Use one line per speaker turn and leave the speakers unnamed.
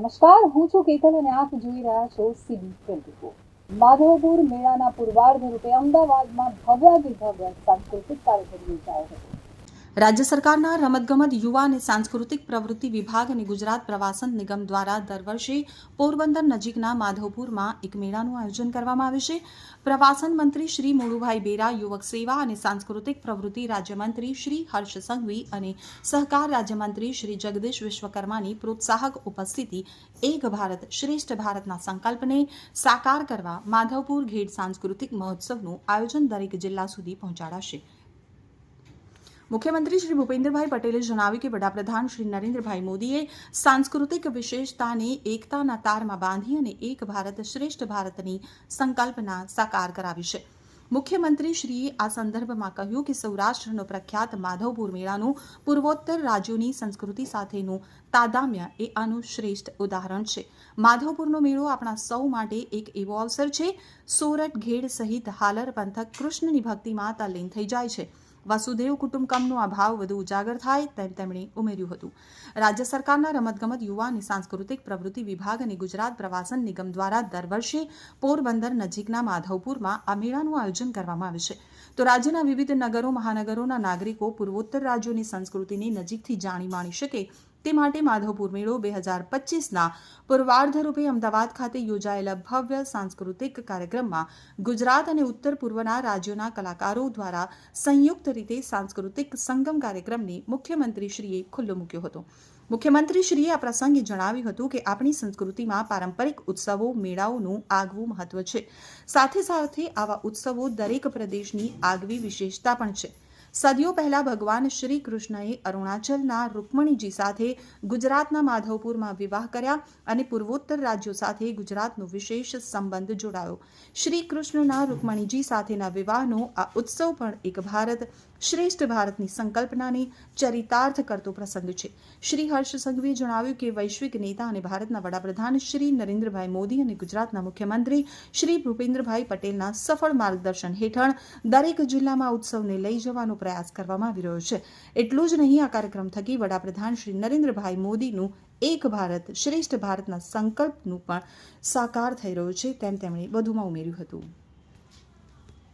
નમસ્કાર, હું છું કેતન અને આપ જોઈ રહ્યા છો CB24। માધવપુર મેળાના પૂર્વાર્ધ રૂપે અમદાવાદમાં ભવ્યાતિભવ્ય સાંસ્કૃતિક કાર્યક્રમ યોજાયો હતો।
રાજ્ય સરકારના રમતગમત યુવા અને સાંસ્કૃતિક પ્રવૃત્તિ વિભાગ અને ગુજરાત પ્રવાસન નિગમ દ્વારા દર વર્ષે પોરબંદર નજીકના માધવપુરમાં એક મેળાનું આયોજન કરવામાં આવે છે। પ્રવાસન મંત્રી શ્રી મોળુભાઈ બેરા, યુવક સેવા અને સાંસ્કૃતિક પ્રવૃત્તિ રાજ્યમંત્રી શ્રી હર્ષ સંઘવી અને સહકાર રાજ્યમંત્રી શ્રી જગદીશ વિશ્વકર્માની પ્રોત્સાહક ઉપસ્થિતિ એક ભારત શ્રેષ્ઠ ભારતના સંકલ્પને સાકાર કરવા માધવપુર ઘેડ સાંસ્કૃતિક મહોત્સવનું આયોજન દરેક જિલ્લા સુધી પહોંચાડાશે। મુખ્યમંત્રી શ્રી ભૂપેન્દ્રભાઈ પટેલે જણાવ્યું કે વડાપ્રધાન શ્રી નરેન્દ્રભાઈ મોદીએ સાંસ્કૃતિક વિશેષતાને એકતાના તારમાં બાંધી અને એક ભારત શ્રેષ્ઠ ભારતની સંકલ્પના સાકાર કરાવી છે। મુખ્યમંત્રીશ્રીએ આ સંદર્ભમાં કહ્યું કે સૌરાષ્ટ્રનો પ્રખ્યાત માધવપુર મેળાનું પૂર્વોત્તર રાજ્યોની સંસ્કૃતિ સાથેનું તાદામ્ય એ આનું શ્રેષ્ઠ ઉદાહરણ છે। માધવપુરનો મેળો આપણા સૌ માટે એક એવો અવસર છે, સોરઠ, ઘેડ સહિત હાલર પંથક કૃષ્ણની ભક્તિમાં તલ્લીન થઈ જાય છે। વસુદેવ કુટુંબકમનો આ ભાવ વધુ ઉજાગર થાય તેમ તેમણે ઉમેર્યું હતું। રાજ્ય સરકારના રમતગમત યુવા અને સાંસ્કૃતિક પ્રવૃત્તિ વિભાગ અને ગુજરાત પ્રવાસન નિગમ દ્વારા દર વર્ષે પોરબંદર નજીકના માધવપુરમાં આ મેળાનું આયોજન કરવામાં આવે છે। તો રાજ્યના વિવિધ નગરો મહાનગરોના નાગરિકો પૂર્વોત્તર રાજ્યોની સંસ્કૃતિને નજીકથી જાણી માણી શકે તે માટે માધવપુર મેળો 2025ના પૂર્વાર્ધ રૂપે અમદાવાદ ખાતે યોજાયેલા ભવ્ય સાંસ્કૃતિક કાર્યક્રમમાં ગુજરાત અને ઉત્તર પૂર્વના રાજ્યોના કલાકારો દ્વારા સંયુક્ત રીતે સાંસ્કૃતિક સંગમ કાર્યક્રમને મુખ્યમંત્રીશ્રીએ ખુલ્લો મૂક્યો હતો। મુખ્યમંત્રીશ્રીએ આ પ્રસંગે જણાવ્યું હતું કે આપણી સંસ્કૃતિમાં પારંપરિક ઉત્સવો મેળાઓનું આગવું મહત્વ છે। સાથે સાથે આવા ઉત્સવો દરેક પ્રદેશની આગવી વિશેષતા પણ છે। સદીઓ પહેલા ભગવાન શ્રી કૃષ્ણએ અરુણાચલના રૂકમણીજી સાથે ગુજરાતના માધવપુરમાં વિવાહ કર્યા અને પૂર્વોત્તર રાજ્યો સાથે ગુજરાતનો વિશેષ સંબંધ જોડાયો। શ્રી કૃષ્ણના રૂકમણીજી સાથેના વિવાહનો આ ઉત્સવ પણ એક ભારત શ્રેષ્ઠ ભારતની સંકલ્પનાને ચરિતાર્થ કરતો પ્રસંગ છે। શ્રી હર્ષ સંઘવીએ જણાવ્યું કે વૈશ્વિક નેતા અને ભારતના વડાપ્રધાન શ્રી નરેન્દ્રભાઈ મોદી અને ગુજરાતના મુખ્યમંત્રી શ્રી ભૂપેન્દ્રભાઈ પટેલના સફળ માર્ગદર્શન હેઠળ દરેક જિલ્લામાં ઉત્સવને લઈ જવાનો પ્રયાસ કરવામાં આવી રહ્યો છે। એટલું જ નહીં, આ કાર્યક્રમ થકી વડાપ્રધાન શ્રી નરેન્દ્રભાઈ મોદીનું એક ભારત શ્રેષ્ઠ ભારતના સંકલ્પનું પણ સાકાર થઈ રહ્યું છે તેમ તેમણે વધુમાં ઉમેર્યું હતું।